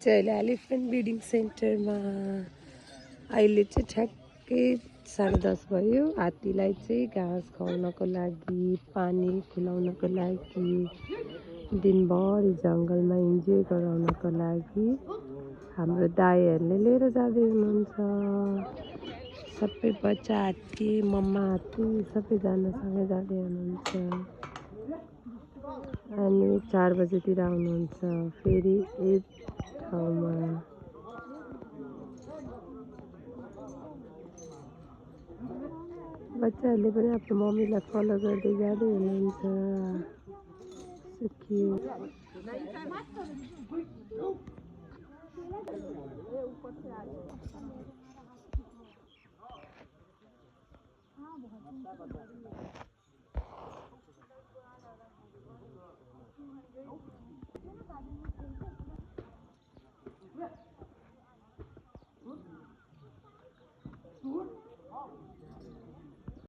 चाहिँ अहिले elephant breeding सेन्टरमा अहिले चाहिँ ठ्याक्कै 10:30 भयो। हात्तीलाई चाहिँ घाँस खुवाउनको लागि, पानी खुवाउनको लागि, दिनभरि जङ्गलमा इन्जोय गराउनको लागि हाम्रो दाइहरूले लिएर जाँदै हुनुहुन्छ। सबै बच्चा हात्ती, मम्मा हात्ती सबैजना सँगै जाँदै हुनुहुन्छ। अनि 4 बजेतिर आउनुहुन्छ फेरि एक ठाउँमा। बच्चाहरूले पनि आफ्नो मम्मीलाई फलो गर्दै जाँदै हुनुहुन्छ। सुखी